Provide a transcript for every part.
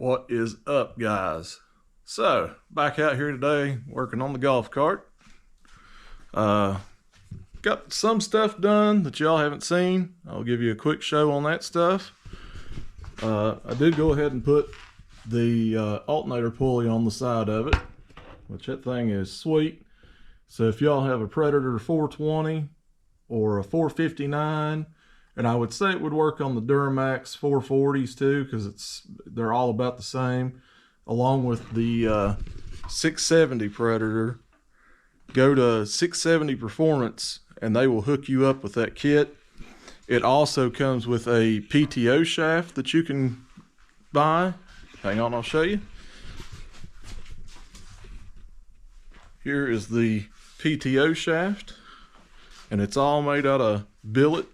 What is up, guys? So, back out here today working on the golf cart. Got some stuff done that y'all haven't seen. I'll give you a quick show on that stuff. I did go ahead and put the alternator pulley on the side of it, which that thing is sweet. So if y'all have a Predator 420 or a 459, and I would say it would work on the Duramax 440s too, because they're all about the same, along with the 670 Predator. Go to 670 Performance and they will hook you up with that kit. It also comes with a PTO shaft that you can buy. Hang on, I'll show you. Here is the PTO shaft, and it's all made out of billet.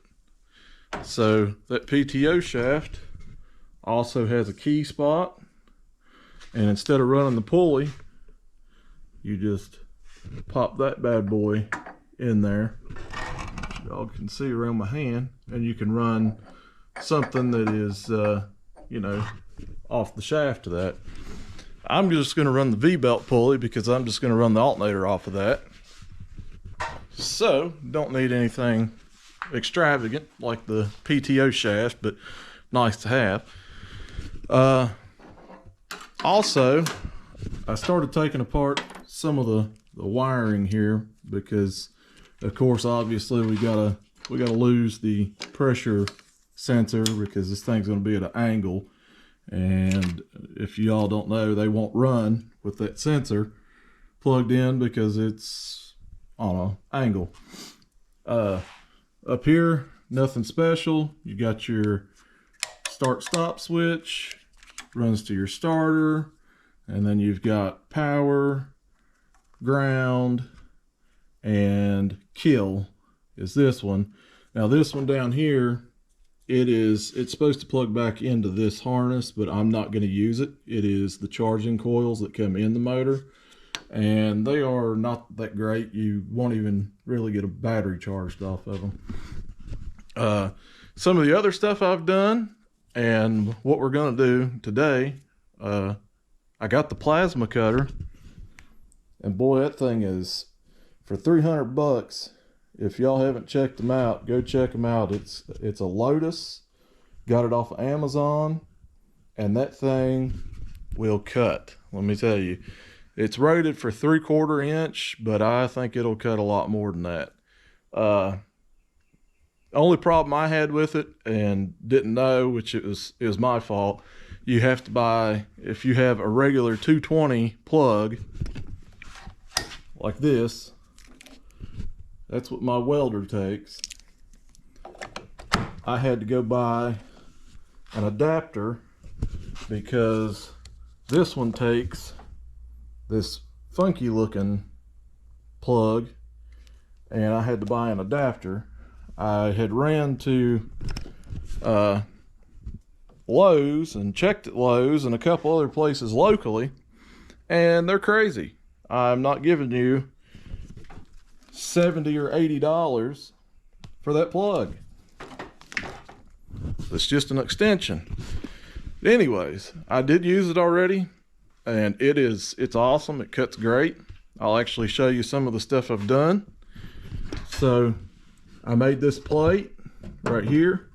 So that PTO shaft also has a key spot, and instead of running the pulley, you just pop that bad boy in there. Y'all can see around my hand, and you can run something that is off the shaft of that. I'm just going to run the V-belt pulley because I'm just going to run the alternator off of that. So don't need anything extravagant like the PTO shaft, but nice to have. Also, I started taking apart some of the wiring here because, of course, obviously we gotta lose the pressure sensor because this thing's going to be at an angle, and if y'all don't know, they won't run with that sensor plugged in because it's on an angle. Up here, nothing special. You got your start-stop switch, runs to your starter, and then you've got power, ground, and kill is this one. Now this one down here, it's supposed to plug back into this harness, but I'm not going to use it. It is the charging coils that come in the motor, and they are not that great. You won't even really get a battery charged off of them. Some of the other stuff I've done, and what we're going to do today, I got the plasma cutter, and boy, that thing is for $300. If y'all haven't checked them out, go check them out. It's a Lotus. Got it off of Amazon, and that thing will cut. Let me tell you, it's rated for 3/4 inch, but I think it'll cut a lot more than that. Only problem I had with it and didn't know, which it was my fault. You have to buy, if you have a regular 220 plug like this, that's what my welder takes. I had to go buy an adapter because this one takes this funky looking plug, and I had to buy an adapter. I had ran to Lowe's and checked at Lowe's and a couple other places locally, and they're crazy. I'm not giving you $70 or $80 for that plug. It's just an extension. Anyways, I did use it already, and it's awesome. It cuts great. I'll actually show you some of the stuff I've done. So I made this plate right here,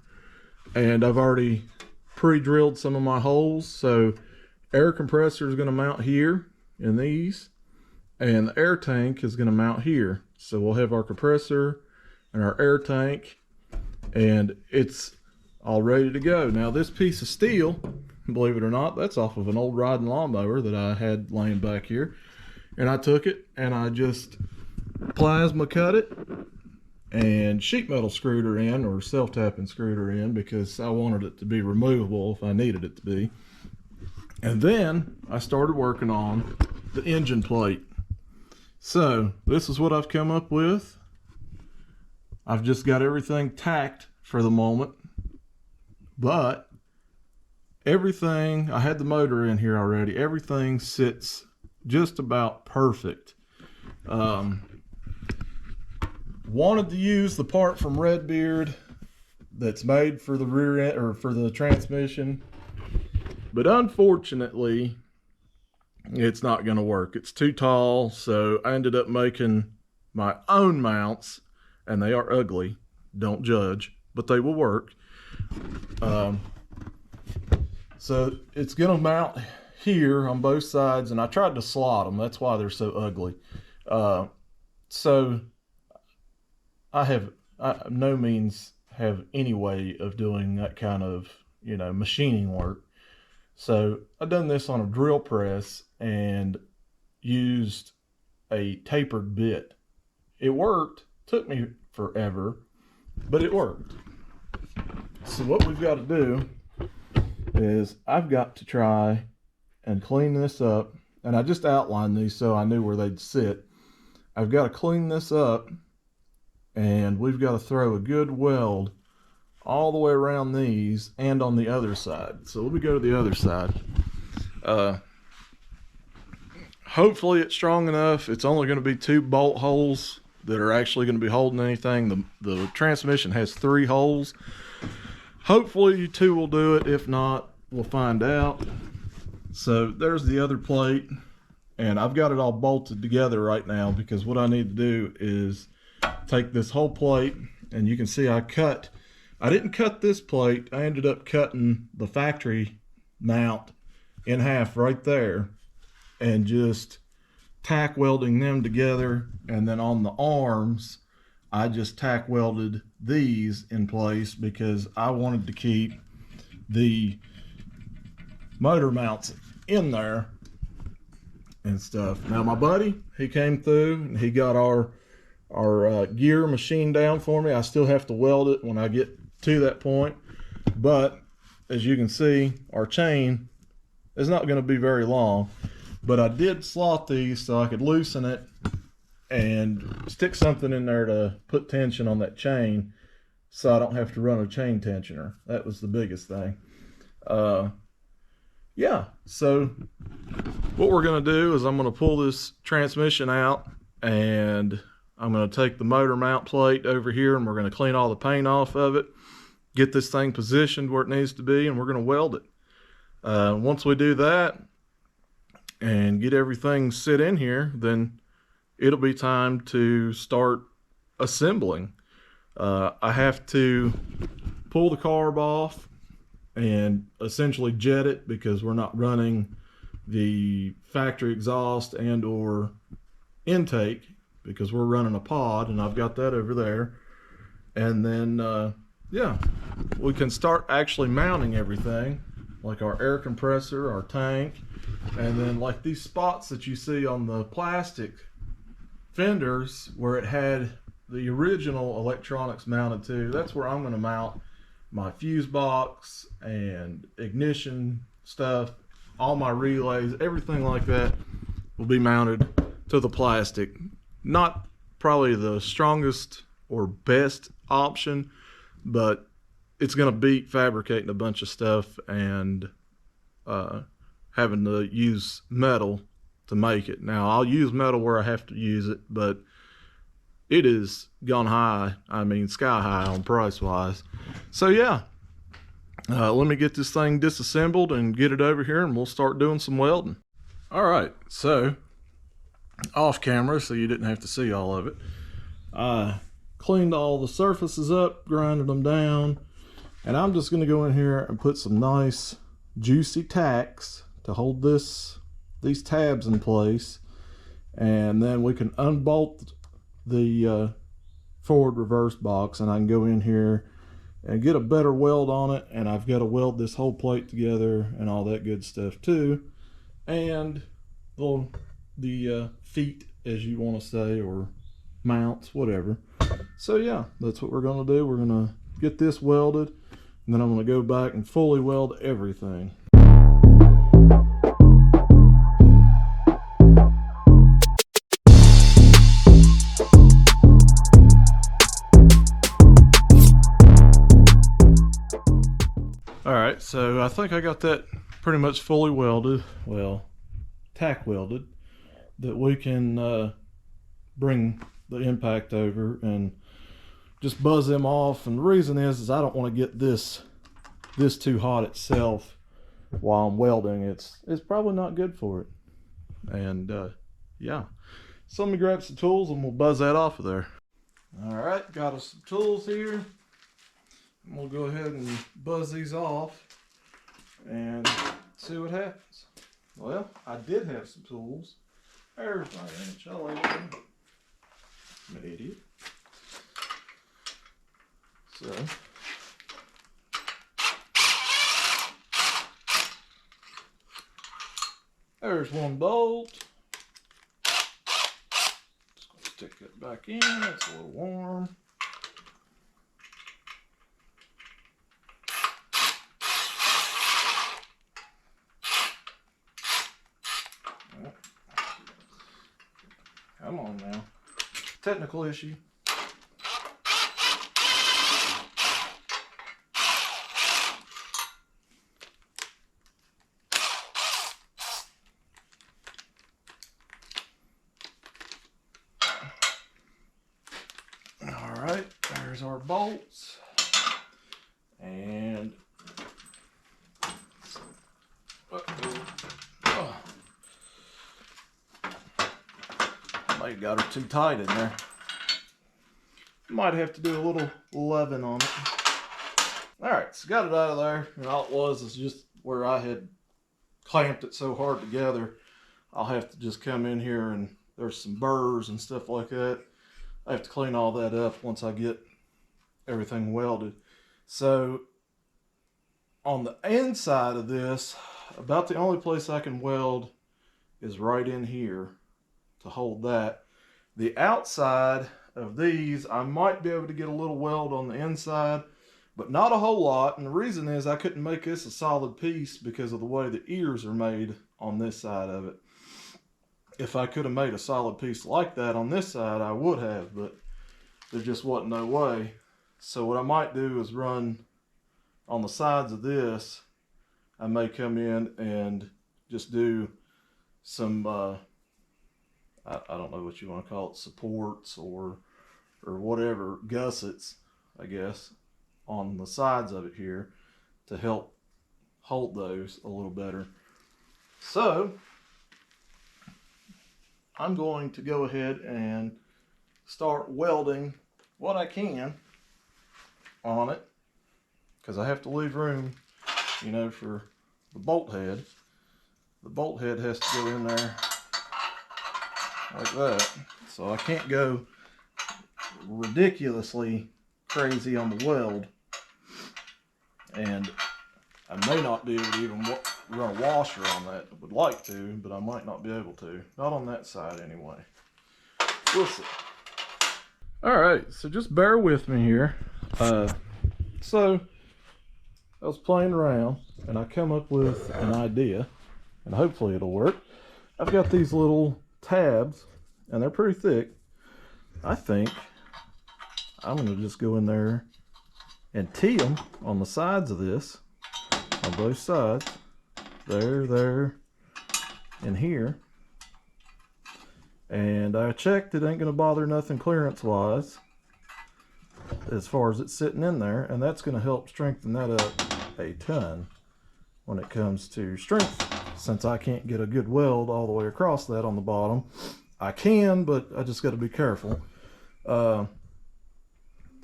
and I've already pre-drilled some of my holes. So air compressor is going to mount here in these, and the air tank is going to mount here. So we'll have our compressor and our air tank, and it's all ready to go. Now this piece of steel, believe it or not, that's off of an old riding lawnmower that I had laying back here, and I took it and I just plasma cut it and sheet metal screwed her in, or self-tapping screwed her in, because I wanted it to be removable if I needed it to be. And then I started working on the engine plate. So this is what I've come up with. I've just got everything tacked for the moment, but everything, I had the motor in here already. Everything sits just about perfect. Wanted to use the part from Redbeard that's made for the rear end, or for the transmission. But unfortunately, it's not going to work. It's too tall, so I ended up making my own mounts, and they are ugly. Don't judge, but they will work. So it's going to mount here on both sides, and I tried to slot them. That's why they're so ugly. So I no means have any way of doing that kind of, machining work. So I've done this on a drill press and used a tapered bit. It worked. Took me forever, but it worked. So what we've got to do is I've got to try and clean this up. And I just outlined these so I knew where they'd sit. I've got to clean this up, and we've got to throw a good weld all the way around these and on the other side. So let me go to the other side. Hopefully it's strong enough. It's only going to be 2 bolt holes that are actually going to be holding anything. The transmission has 3 holes. Hopefully 2 will do it. If not, we'll find out. So there's the other plate, and I've got it all bolted together right now because what I need to do is take this whole plate, and you can see I didn't cut this plate. I ended up cutting the factory mount in half right there and just tack welding them together. And then on the arms, I just tack welded these in place because I wanted to keep the motor mounts in there and stuff. Now my buddy, he came through and he got our gear machined down for me. I still have to weld it when I get to that point, but as you can see, our chain is not going to be very long. But I did slot these so I could loosen it and stick something in there to put tension on that chain so I don't have to run a chain tensioner. That was the biggest thing. Yeah, so what we're going to do is I'm going to pull this transmission out, and I'm going to take the motor mount plate over here, and we're going to clean all the paint off of it, get this thing positioned where it needs to be, and we're going to weld it. Once we do that and get everything sit in here, then it'll be time to start assembling. I have to pull the carb off and essentially jet it because we're not running the factory exhaust and or intake because we're running a pod, and I've got that over there. And then yeah, we can start actually mounting everything, like our air compressor, our tank, and then like these spots that you see on the plastic fenders where it had the original electronics mounted to, that's where I'm going to mount my fuse box and ignition stuff. All my relays, everything like that will be mounted to the plastic. Not probably the strongest or best option, but it's going to beat fabricating a bunch of stuff and having to use metal to make it. Now, I'll use metal where I have to use it, but it is gone high. I mean, sky high on price wise. So yeah, let me get this thing disassembled and get it over here, and we'll start doing some welding. All right, so off camera, so you didn't have to see all of it, I cleaned all the surfaces up, grinded them down, and I'm just going to go in here and put some nice juicy tacks to hold these tabs in place, and then we can unbolt the forward reverse box, and I can go in here and get a better weld on it. And I've got to weld this whole plate together and all that good stuff too, and the feet, as you want to say, or mounts, whatever. So yeah, that's what we're going to do. We're going to get this welded, and then I'm going to go back and fully weld everything. Alright, so I think I got that pretty much fully welded, well, tack welded, that we can bring the impact over and just buzz them off. And the reason is I don't want to get this too hot itself while I'm welding, it's probably not good for it. And yeah, so let me grab some tools and we'll buzz that off of there. All right, got us some tools here. And we'll go ahead and buzz these off and see what happens. Well, I did have some tools. There's my wrench. I like it. I'm an idiot. So there's one bolt. Just gonna stick it back in. It's a little warm. Come on now. Technical issue. All right, there's our bolts. And I got her too tight in there. Might have to do a little leaven on it. All right, so got it out of there. And all it was is just where I had clamped it so hard together. I'll have to just come in here and there's some burrs and stuff like that. I have to clean all that up once I get everything welded. So on the inside of this, about the only place I can weld is right in here to hold that. The outside of these, I might be able to get a little weld on the inside, but not a whole lot. And the reason is I couldn't make this a solid piece because of the way the ears are made on this side of it. If I could have made a solid piece like that on this side, I would have, but there just wasn't no way. So what I might do is run on the sides of this. I may come in and just do some, I don't know what you want to call it, supports or whatever, gussets, I guess, on the sides of it here to help hold those a little better. So I'm going to go ahead and start welding what I can on it, because I have to leave room, you know, for the bolt head. The bolt head has to go in there like that, so I can't go ridiculously crazy on the weld, and I may not be able to even run a washer on that. I would like to, but I might not be able to. Not on that side anyway. We'll see. Alright, so just bear with me here. So I was playing around and I come up with an idea, and hopefully it'll work. I've got these little tabs and they're pretty thick. I think I'm going to just go in there and tee them on the sides of this, on both sides. There, and here. And I checked, it ain't going to bother nothing clearance wise as far as it's sitting in there, and that's going to help strengthen that up a ton when it comes to strength. Since I can't get a good weld all the way across that on the bottom, I can, but I just got to be careful. So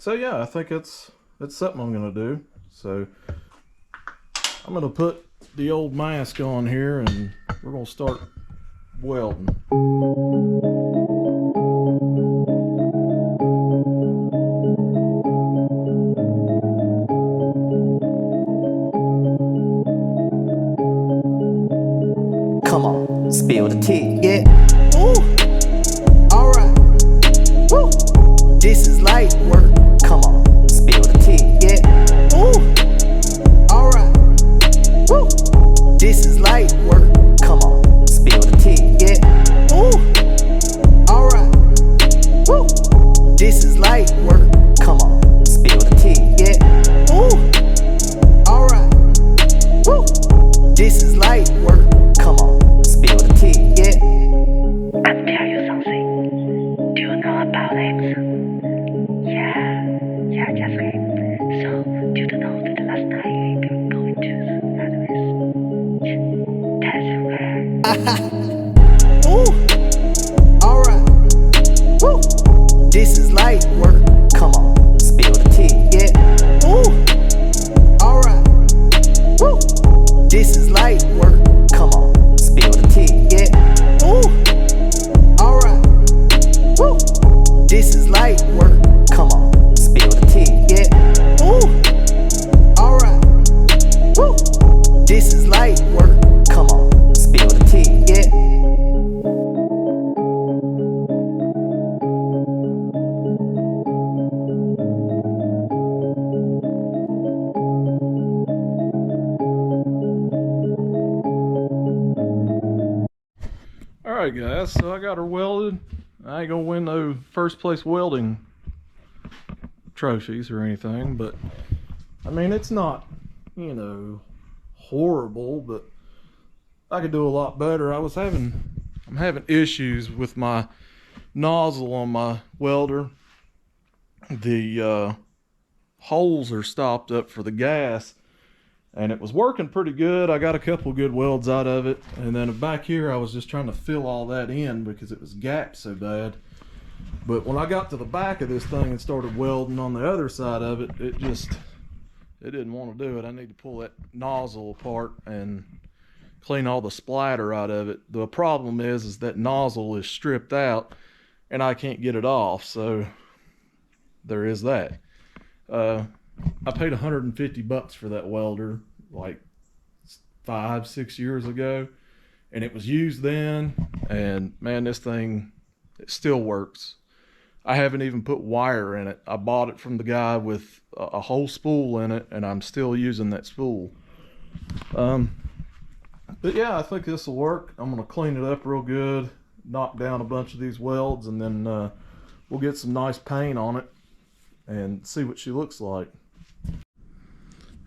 yeah, I think that's something I'm going to do. So I'm going to put the old mask on here and we're going to start welding. Come on, spill the tea, yeah. Ooh, alright. Woo, this is light work. Come on, spill the tea, yeah. Ooh, alright. Woo, this is light work. Come on, spill the tea, yeah. Ooh, alright. Woo, this is light work. Come on, spill the tea, yeah. Ooh, alright. Woo, this is light work. Come on, spill the tea, yeah. I'll tell you something. Do you know about him? Yeah, just him. So, do you know that last night we were going to service? work. Come on, spill the tea, yeah. Ooh, alright. Woo, this is light work. Come on, spill the tea, yeah. Ooh, alright. Woo, this is light work. Come on, spill the tea, yeah. Ooh, alright. Woo, this is light work. Come on, spill the tea, yeah. Alright guys, so I got her welded. I ain't gonna win no first place welding trophies or anything, but I mean, it's not, you know, horrible, but I could do a lot better. I'm having issues with my nozzle on my welder. The holes are stopped up for the gas, and it was working pretty good. I got a couple good welds out of it, and then back here I was just trying to fill all that in because it was gapped so bad. But when I got to the back of this thing and started welding on the other side of it, it didn't want to do it. I need to pull that nozzle apart and clean all the splatter out of it. The problem is that nozzle is stripped out and I can't get it off, so there is that. I paid $150 for that welder like 5-6 years ago, and it was used then, and man, this thing, it still works. I haven't even put wire in it. I bought it from the guy with a whole spool in it, and I'm still using that spool. But yeah, I think this will work. I'm gonna clean it up real good, knock down a bunch of these welds, and then we'll get some nice paint on it and see what she looks like.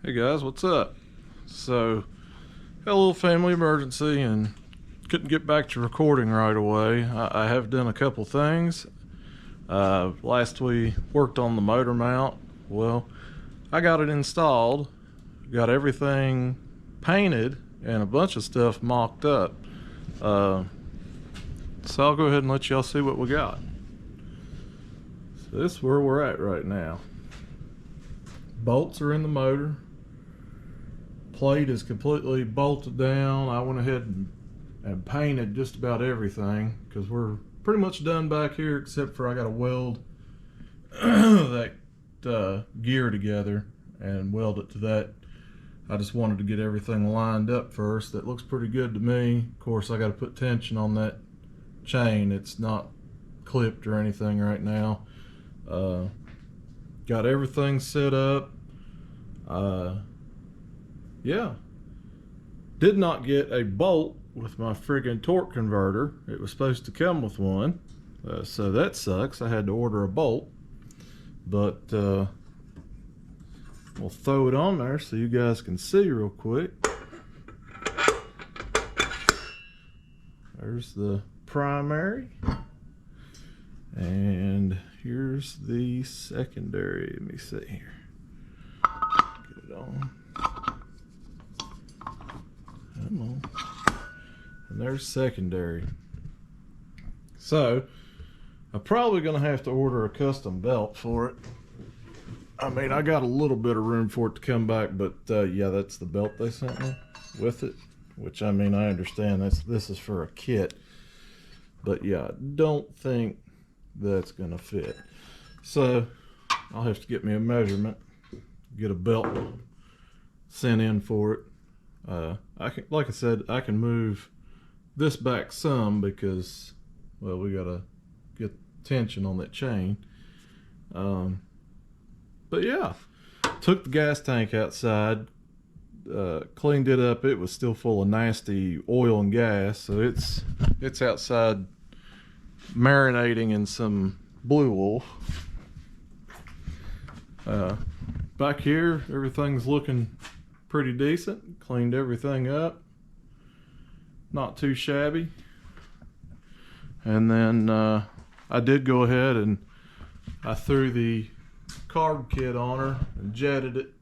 Hey guys, what's up? So, had a little family emergency and couldn't get back to recording right away. I have done a couple things. Last we worked on the motor mount. Well, I got it installed, got everything painted, and a bunch of stuff mocked up. So I'll go ahead and let y'all see what we got. So this is where we're at right now. Bolts are in the motor. Plate is completely bolted down. I went ahead and painted just about everything because we're pretty much done back here, except for I got to weld that gear together and weld it to that. I just wanted to get everything lined up first. That looks pretty good to me. Of course, I got to put tension on that chain. It's not clipped or anything right now. Got everything set up. Yeah, did not get a bolt with my friggin' torque converter. It was supposed to come with one, so that sucks. I had to order a bolt, but we'll throw it on there so you guys can see real quick. There's the primary, and here's the secondary. Let me see here. Get it on. Come on. And there's secondary. So I'm probably gonna have to order a custom belt for it. I mean, I got a little bit of room for it to come back, but yeah, that's the belt they sent me with it, which, I mean, I understand this is for a kit, but yeah, I don't think that's gonna fit. So I'll have to get me a measurement, get a belt sent in for it. I can, like I said, I can move this back some because, well, we gotta get tension on that chain. But yeah, took the gas tank outside, cleaned it up. It was still full of nasty oil and gas, so it's outside marinating in some Blue Wolf. Back here, everything's looking pretty decent. Cleaned everything up, not too shabby. And then I did go ahead and I threw the carb kit on her and jetted it.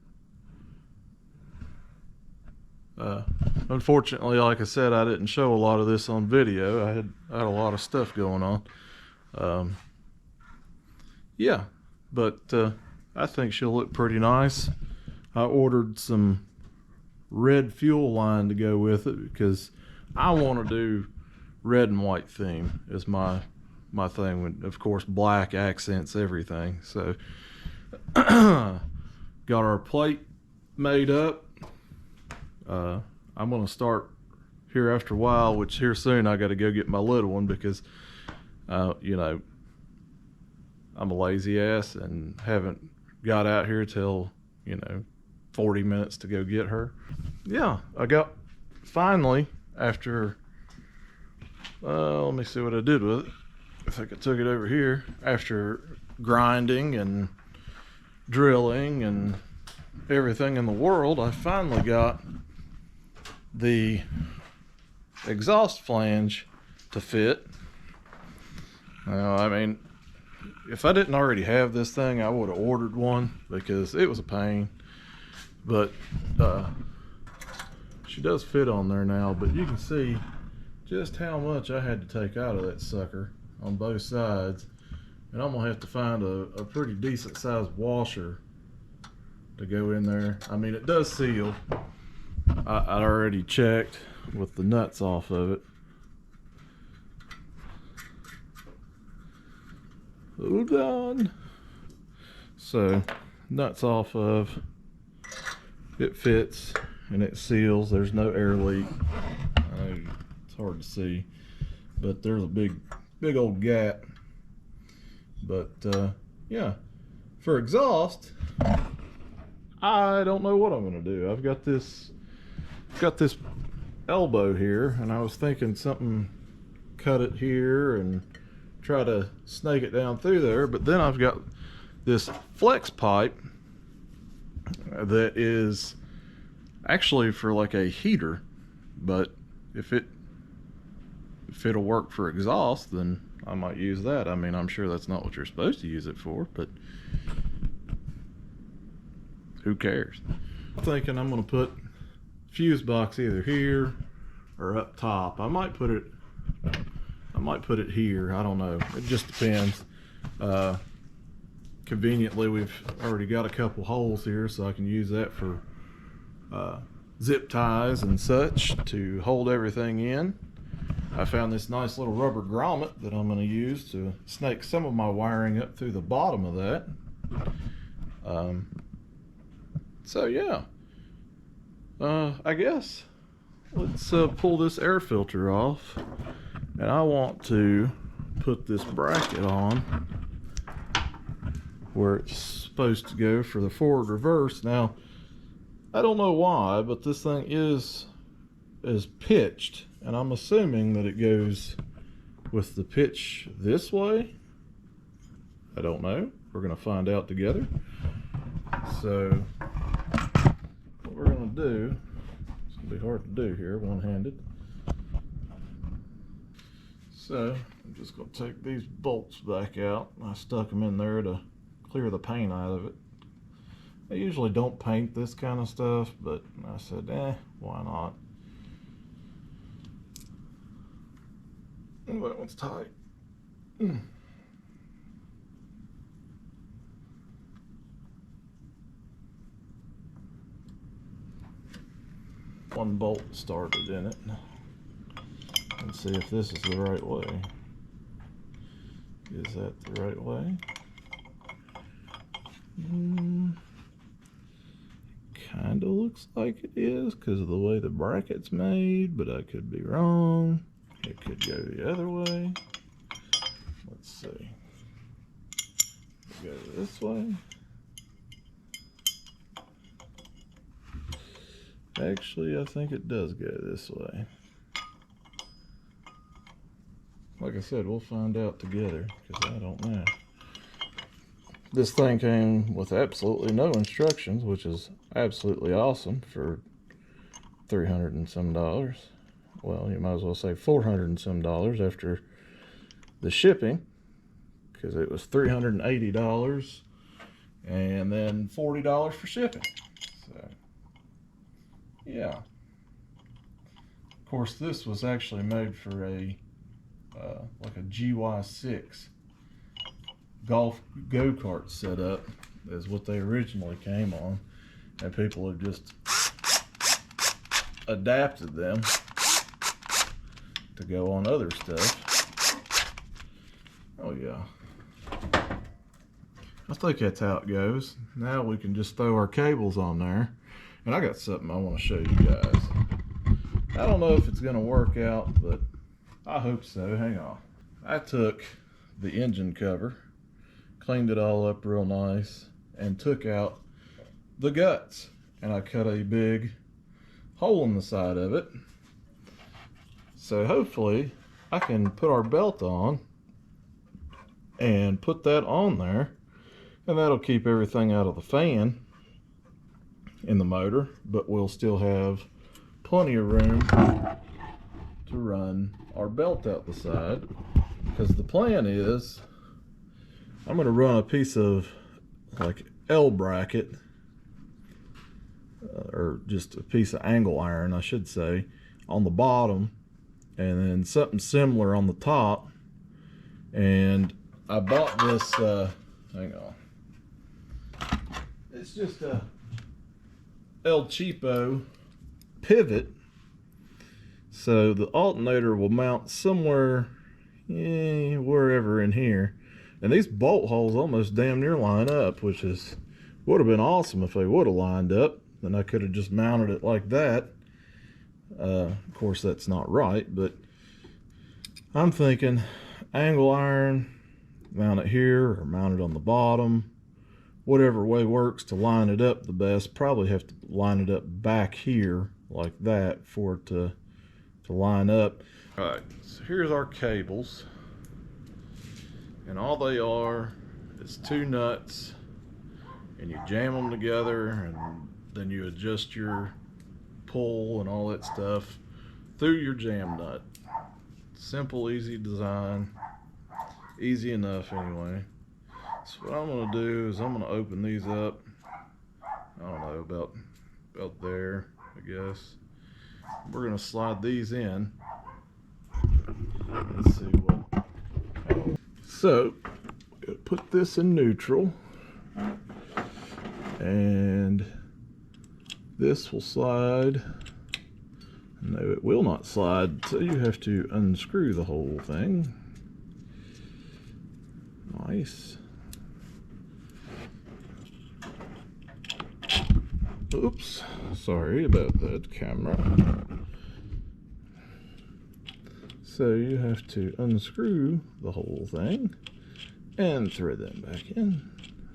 Unfortunately, like I said, I didn't show a lot of this on video. I had a lot of stuff going on. Yeah, but I think she'll look pretty nice. I ordered some red fuel line to go with it because I want to do red and white theme is my thing. Of course, black accents everything. So got our plate made up. I'm gonna start here after a while, which here soon I got to go get my little one because you know, I'm a lazy ass and haven't got out here till, you know, 40 minutes to go get her. Yeah, I got finally after let me see what I did with it. I think I took it over here after grinding and drilling and everything in the world. I finally got the exhaust flange to fit. I mean, if I didn't already have this thing, I would have ordered one because it was a pain. But she does fit on there now, but you can see just how much I had to take out of that sucker on both sides. And I'm gonna have to find a pretty decent sized washer to go in there. I mean, it does seal. I already checked with the nuts off of it. Hold on. So, nuts off of it, fits and it seals. There's no air leak. It's hard to see, but there's a big old gap. But yeah, for exhaust, I don't know what I'm gonna do. I've got this elbow here, and I was thinking something, cut it here and try to snake it down through there. But then I've got this flex pipe that is actually for like a heater, but if it'll work for exhaust, then I might use that. I mean, I'm sure that's not what you're supposed to use it for, but who cares? I'm thinking I'm gonna put fuse box either here or up top. I might put it here. I don't know. It just depends. Conveniently, we've already got a couple holes here, so I can use that for zip ties and such to hold everything in. I found this nice little rubber grommet that I'm going to use to snake some of my wiring up through the bottom of that. So yeah, I guess let's pull this air filter off, and I want to put this bracket on where it's supposed to go for the forward reverse. Now, I don't know why, but this thing is pitched, and I'm assuming that it goes with the pitch this way. I don't know. We're gonna find out together. So what we're gonna do, it's gonna be hard to do here one-handed. So I'm just gonna take these bolts back out. I stuck them in there to clear the paint out of it. I usually don't paint this kind of stuff, but I said, why not? Oh, that one's tight. One bolt started in it. Let's see if this is the right way. Is that the right way? Kind of looks like it is because of the way the bracket's made, but I could be wrong. It could go the other way. Let's see. Go this way. Actually, I think it does go this way. Like I said, we'll find out together because I don't know. This thing came with absolutely no instructions, which is absolutely awesome for $300 and some. Well, you might as well say $400 and some after the shipping, because it was $380 and then $40 for shipping. So yeah, of course this was actually made for a like a GY6 go-kart setup is what they originally came on, and people have just adapted them to go on other stuff. Oh yeah, I think that's how it goes. Now we can just throw our cables on there, and I got something I want to show you guys. I don't know if it's gonna work out, but I hope so. Hang on. I took the engine cover, cleaned it all up real nice, and took out the guts, and I cut a big hole in the side of it. So hopefully I can put our belt on and put that on there, and that'll keep everything out of the fan in the motor, but we'll still have plenty of room to run our belt out the side, because the plan is I'm going to run a piece of like L bracket, or just a piece of angle iron I should say, on the bottom, and then something similar on the top. And I bought this hang on, it's just a El Cheapo pivot, so the alternator will mount somewhere wherever in here, and these bolt holes almost damn near line up, which would have been awesome if they would have lined up. Then I could have just mounted it like that. Of course that's not right, but I'm thinking angle iron, mount it here or mount it on the bottom, whatever way works to line it up the best. Probably have to line it up back here like that for it to line up. All right, so here's our cables, and all they are is two nuts, and you jam them together, and then you adjust your pull and all that stuff through your jam nut. Simple, easy design, easy enough anyway. So what I'm going to do is I'm going to open these up, I don't know, about there, I guess. We're going to slide these in. Let's see what. So, put this in neutral, and this will slide. No, it will not slide, so you have to unscrew the whole thing. Nice. Oops, sorry about that, camera. So you have to unscrew the whole thing and thread them back in.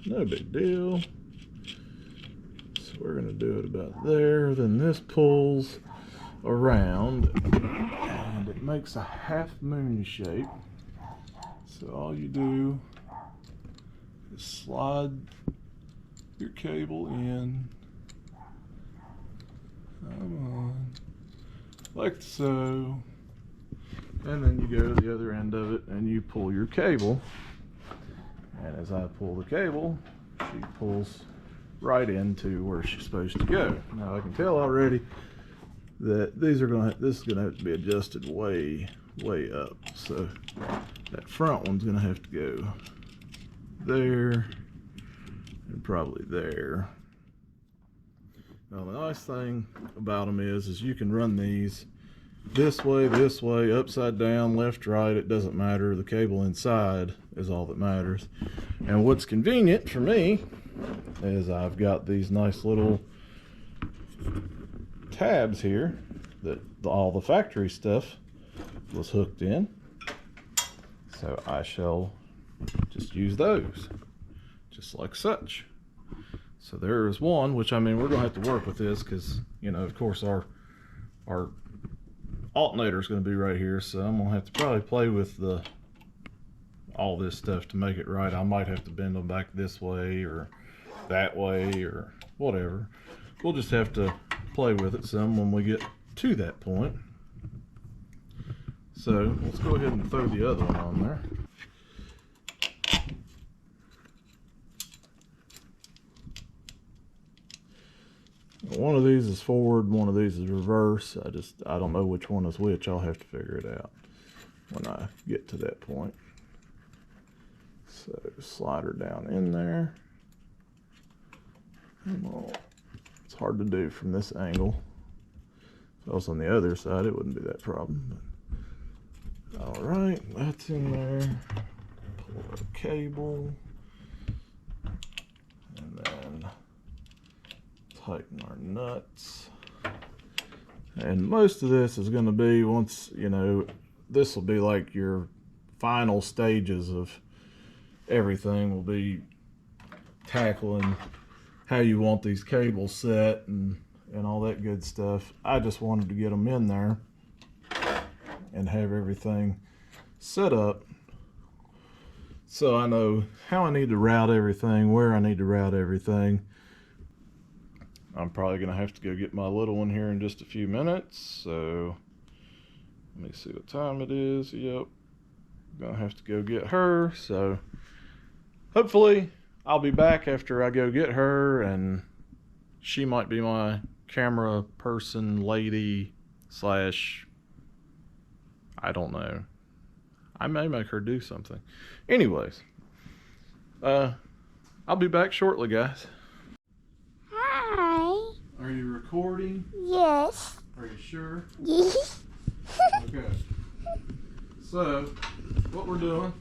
No big deal. So we're going to do it about there. Then this pulls around and it makes a half moon shape. So all you do is slide your cable in. Come on. Like so. And then you go to the other end of it and you pull your cable. And as I pull the cable, she pulls right into where she's supposed to go. Now I can tell already that this is gonna have to be adjusted way up. So that front one's gonna have to go there and probably there. Now the nice thing about them is you can run these this way, upside down, left, right, it doesn't matter. The cable inside is all that matters. And what's convenient for me is I've got these nice little tabs here that all the factory stuff was hooked in. So I shall just use those, just like such. So there is one, which I mean, we're gonna have to work with this because, you know, of course our alternator is going to be right here, so I'm going to have to probably play with all this stuff to make it right. I might have to bend them back this way or that way or whatever. We'll just have to play with it some when we get to that point. So let's go ahead and throw the other one on there. One of these is forward, one of these is reverse. I don't know which one is which. I'll have to figure it out when I get to that point. So slide her down in there. Well, it's hard to do from this angle. If I was on the other side, it wouldn't be that problem. But, all right, that's in there. Pull the cable. And then tighten our nuts. And most of this is going to be, once, you know, this will be like your final stages of everything. Will be tackling how you want these cables set and all that good stuff. I just wanted to get them in there and have everything set up so I know how I need to route everything, where I need to route everything. I'm probably gonna have to go get my little one here in just a few minutes, so let me see what time it is. Yep, gonna have to go get her, so hopefully I'll be back after I go get her, and she might be my camera person, lady slash, I don't know. I may make her do something. Anyways, I'll be back shortly, guys. Hi. Are you recording? Yes. Are you sure? Yes. Okay. So, what we're doing,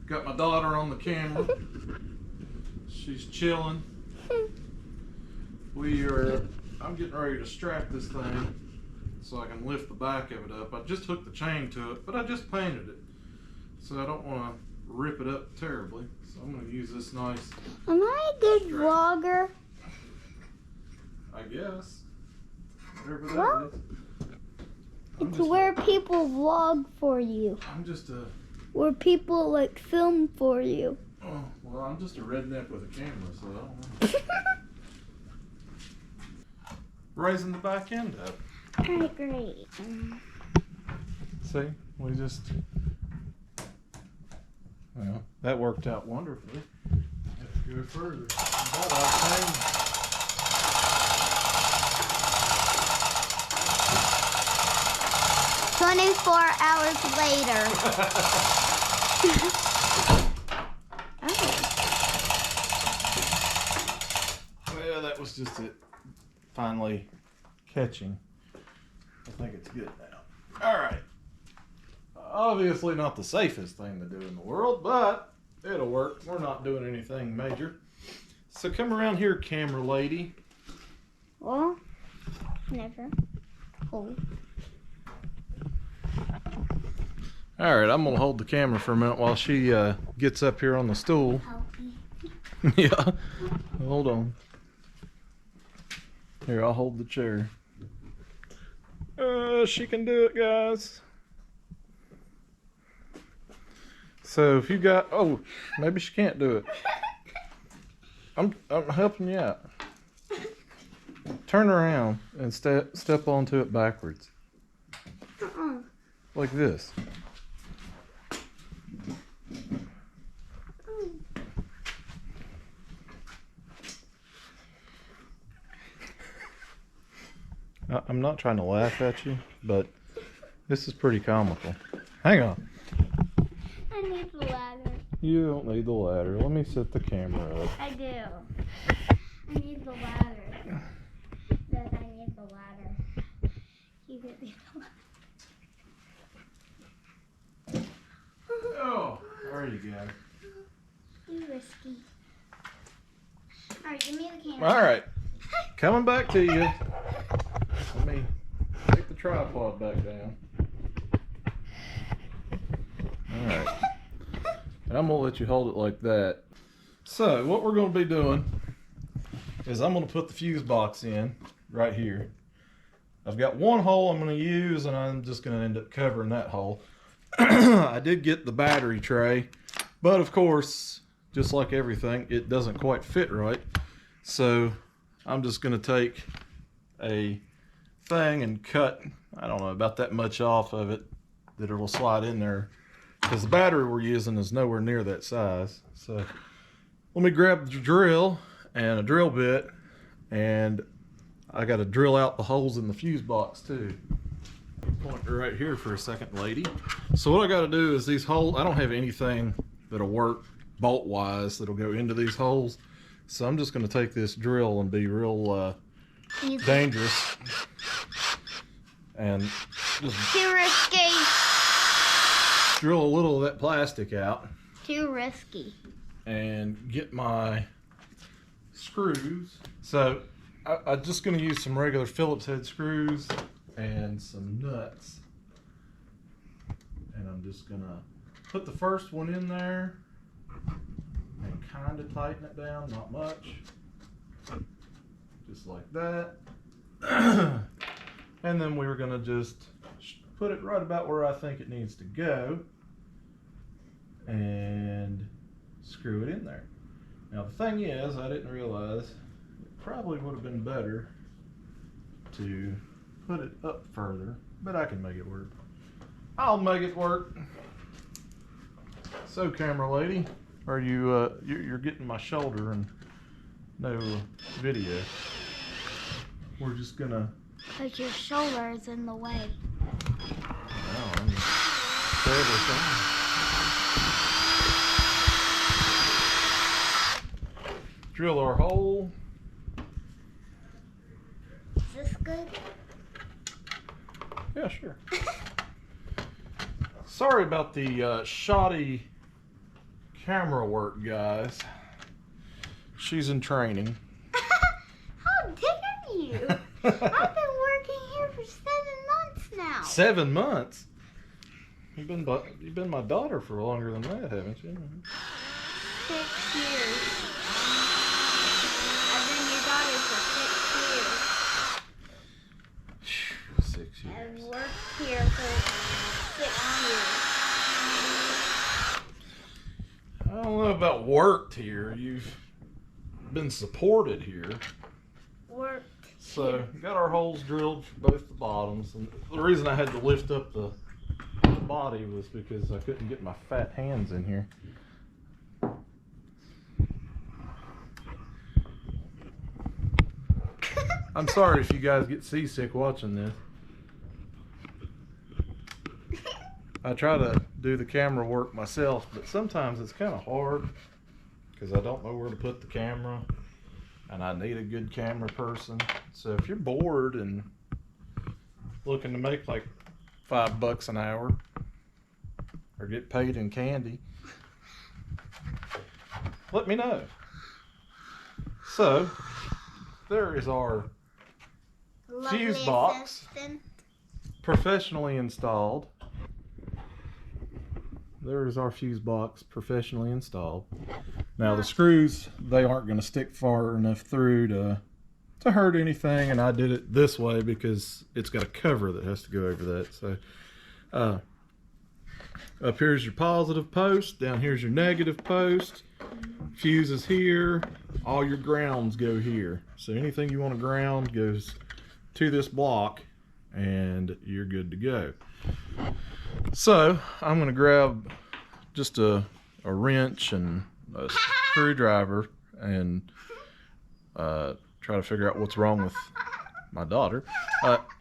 got my daughter on the camera. She's chilling. I'm getting ready to strap this thing so I can lift the back of it up. I just hooked the chain to it, but I just painted it. So I don't want to rip it up terribly. So I'm going to use this nice, Am I a good vlogger? I guess, whatever that Well, is. It's where people vlog for you. I'm just a, Where people like film for you. oh, well, I'm just a redneck with a camera, so I don't know. Raising the back end up. Alright, great. See, we just, well, that worked out wonderfully. Have to go further. That I 24 hours later. well, that was just it. Finally catching. I think it's good now. All right. Obviously not the safest thing to do in the world, but it'll work. We're not doing anything major. So come around here, camera lady. Well, never. Oh. All right, I'm gonna hold the camera for a minute while she gets up here on the stool. Yeah, hold on. Here, I'll hold the chair. She can do it, guys. So if you got, oh, maybe she can't do it. I'm helping you out. Turn around and step onto it backwards. Like this. I'm not trying to laugh at you, but this is pretty comical. Hang on. I need the ladder. You don't need the ladder. Let me set the camera up. I do. I need the ladder. That I need the ladder. You get me the ladder. Oh, there you go. Too risky. Alright, give me the camera. All right, coming back to you. Let me take the tripod back down. All right, and I'm gonna let you hold it like that. So what we're gonna be doing is I'm gonna put the fuse box in right here. I've got one hole I'm gonna use, and I'm just gonna end up covering that hole. I did get the battery tray, but of course, just like everything, it doesn't quite fit right. So I'm just gonna take a thing and cut, I don't know, about that much off of it that it'll slide in there, because the battery we're using is nowhere near that size. So let me grab the drill and a drill bit, and I got to drill out the holes in the fuse box too. Point her right here for a second, lady. So what I got to do is these holes, I don't have anything that'll work bolt wise that'll go into these holes. So I'm just going to take this drill and be real dangerous and just Too risky. drill a little of that plastic out Too risky. and get my screws. So I'm just going to use some regular Phillips head screws and some nuts. And I'm just going to put the first one in there and kind of tighten it down, not much. Just like that. And then we're going to just put it right about where I think it needs to go and screw it in there. Now the thing is, I didn't realize it probably would have been better to put it up further, but I can make it work. I'll make it work. So camera lady, are you you're getting my shoulder and no video. We're just gonna. Because your shoulder is in the way. Oh, I'm terribly sorry. Drill our hole. Is this good? Yeah, sure. Sorry about the shoddy camera work, guys. She's in training. How dare you? I've been working here for 7 months now. 7 months? You've been my daughter for longer than that, haven't you? 6 years. I've been your daughter for 6 years. 6 years. I've worked here for 6 years. I don't know about worked here. You've been supported here. Worked. So, got our holes drilled for both the bottoms. And the reason I had to lift up the body was because I couldn't get my fat hands in here. I'm sorry if you guys get seasick watching this. I try to do the camera work myself, but sometimes it's kind of hard because I don't know where to put the camera and I need a good camera person. So if you're bored and looking to make like $5 an hour or get paid in candy, let me know. So there is our fuse Lovely box, assistant. professionally installed. There is our fuse box, professionally installed. Now the screws, they aren't going to stick far enough through to hurt anything, and I did it this way because it's got a cover that has to go over that. So up here's your positive post, down here's your negative post. Fuse is here, all your grounds go here. So anything you want to ground goes to this block and you're good to go. So I'm going to grab just a wrench and a screwdriver and try to figure out what's wrong with my daughter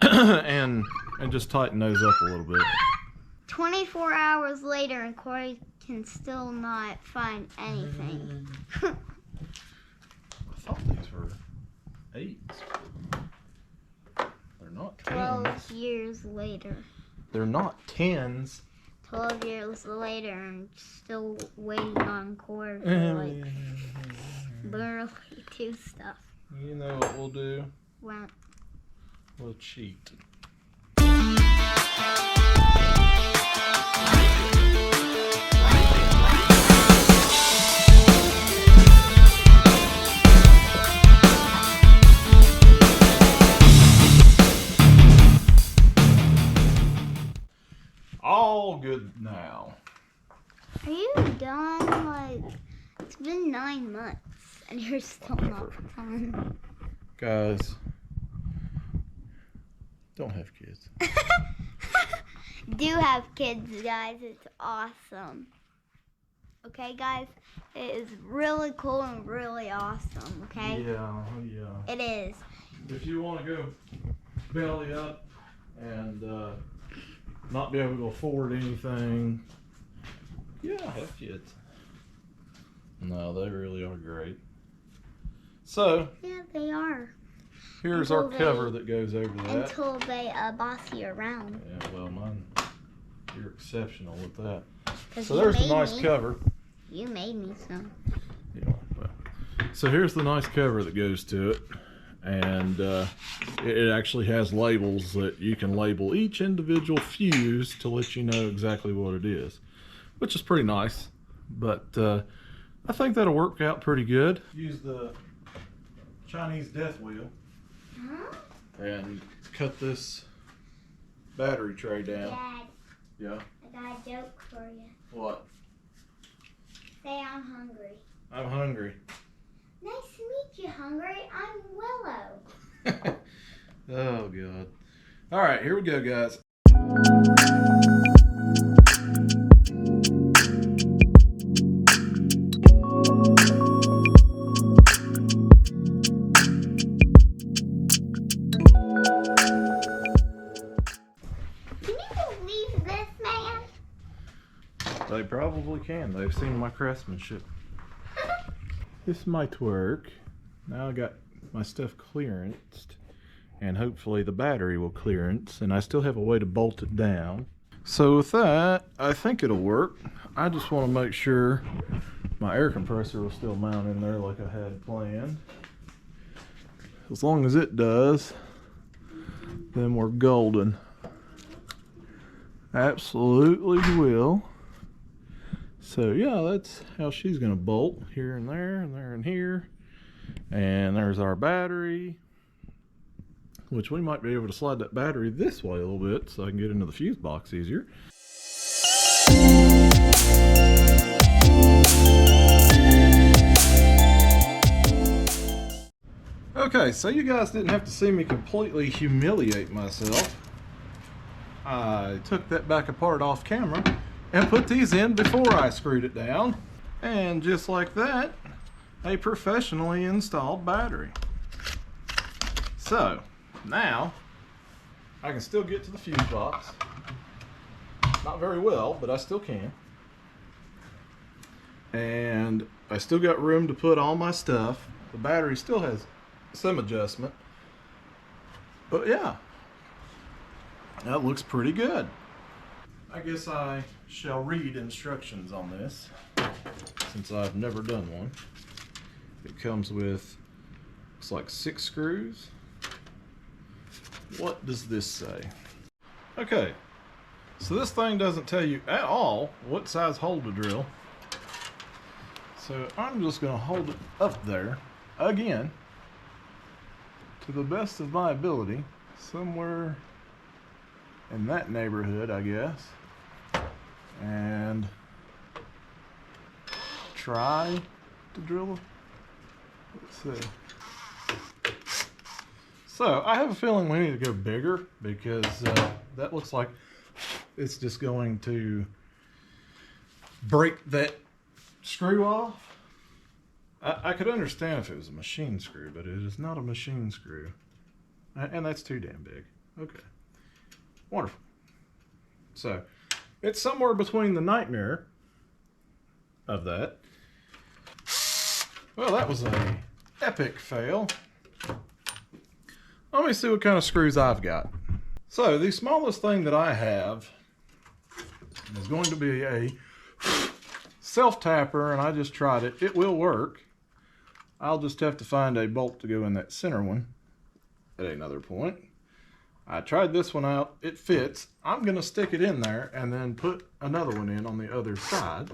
and just tighten those up a little bit. 24 hours later and Corey can still not find anything. I thought these were 8s. They're not 10s. 12 years later. They're not 10s. 12 years later and still waiting on Corey for like barely 2 stuff. You know what we'll do? Well, We'll cheat. All good now. are you done? Like, it's been 9 months and you're still not done. Guys, don't have kids. Do have kids, guys. It's awesome. Okay, guys? It is really cool and really awesome, okay? Yeah. It is. If you want to go belly up and not be able to afford anything, yeah, have kids. No, they really are great. So Yeah, they are. here's our cover that goes over that. Until they boss you around. Yeah, well, mine, you're exceptional with that. 'Cause So you there's the made nice me. cover. You made me some. Yeah, well. So here's the nice cover that goes to it. And it actually has labels that you can label each individual fuse to let you know exactly what it is, which is pretty nice. But I think that'll work out pretty good. Use the Chinese death wheel and cut this battery tray down. Dad, Yeah. I got a joke for you. What? Say I'm hungry. I'm hungry. Nice to meet you, Hungry. I'm Willow. Oh God. All right, here we go, guys. Can you believe this, man? They probably can. They've seen my craftsmanship. This might work. Now I got my stuff clearanced, and hopefully the battery will clearance, and I still have a way to bolt it down. So with that, I think it'll work. I just want to make sure my air compressor will still mount in there like I had planned. As long as it does, then we're golden. Absolutely will. So yeah, that's how she's gonna bolt, here and there and there and here. And there's our battery, which we might be able to slide that battery this way a little bit so I can get into the fuse box easier. Okay, so you guys didn't have to see me completely humiliate myself. I took that back apart off camera and put these in before I screwed it down. And just like that, a professionally installed battery. So now I can still get to the fuse box. Not very well, but I still can. And I still got room to put all my stuff. The battery still has some adjustment. But yeah, that looks pretty good. I guess I shall read instructions on this, since I've never done one. It comes with, looks like 6 screws. What does this say? Okay, so this thing doesn't tell you at all what size hole to drill. So I'm just going to hold it up there again to the best of my ability, somewhere in that neighborhood, I guess, and try to drill it. Let's see. So I have a feeling we need to go bigger, because that looks like it's just going to break that screw off. I could understand if it was a machine screw, but it is not a machine screw, and that's too damn big. Okay, wonderful. So it's somewhere between the nightmare of that. Well, that was a epic fail. Let me see what kind of screws I've got. So the smallest thing that I have is going to be a self-tapper, and I just tried it. It will work. I'll just have to find a bolt to go in that center one at another point. I tried this one out. It fits. I'm going to stick it in there and then put another one in on the other side.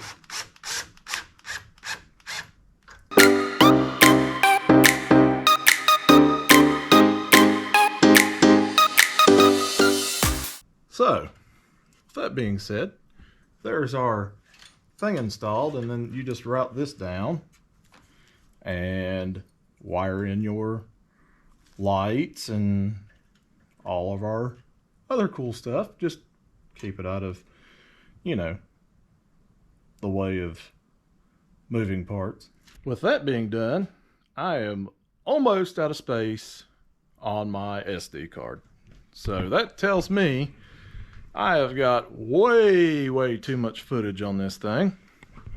So, with that being said, there's our thing installed, and then you just route this down and wire in your lights and all of our other cool stuff. Just keep it out of, you know, the way of moving parts. With that being done, I am almost out of space on my SD card. So that tells me I have got way too much footage on this thing,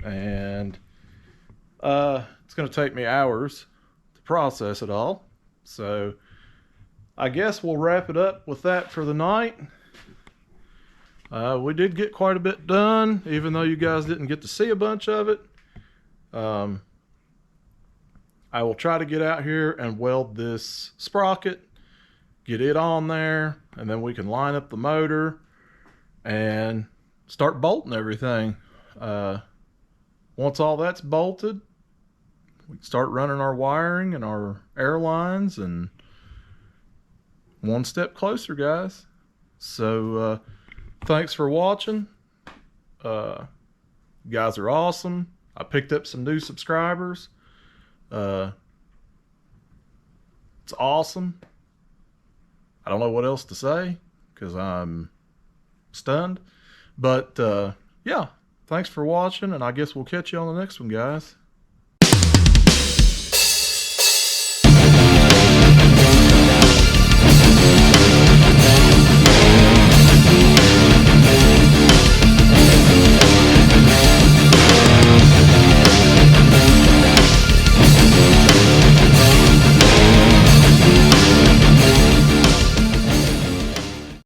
and It's going to take me hours to process it all. So I guess we'll wrap it up with that for the night. We did get quite a bit done, even though you guys didn't get to see a bunch of it. I will try to get out here and weld this sprocket, get it on there, and then we can line up the motor and start bolting everything. Once all that's bolted, we can start running our wiring and our air lines, and one step closer, guys. So thanks for watching. You guys are awesome. I picked up some new subscribers. It's awesome. I don't know what else to say because I'm stunned. But yeah, thanks for watching, and I guess we'll catch you on the next one, guys.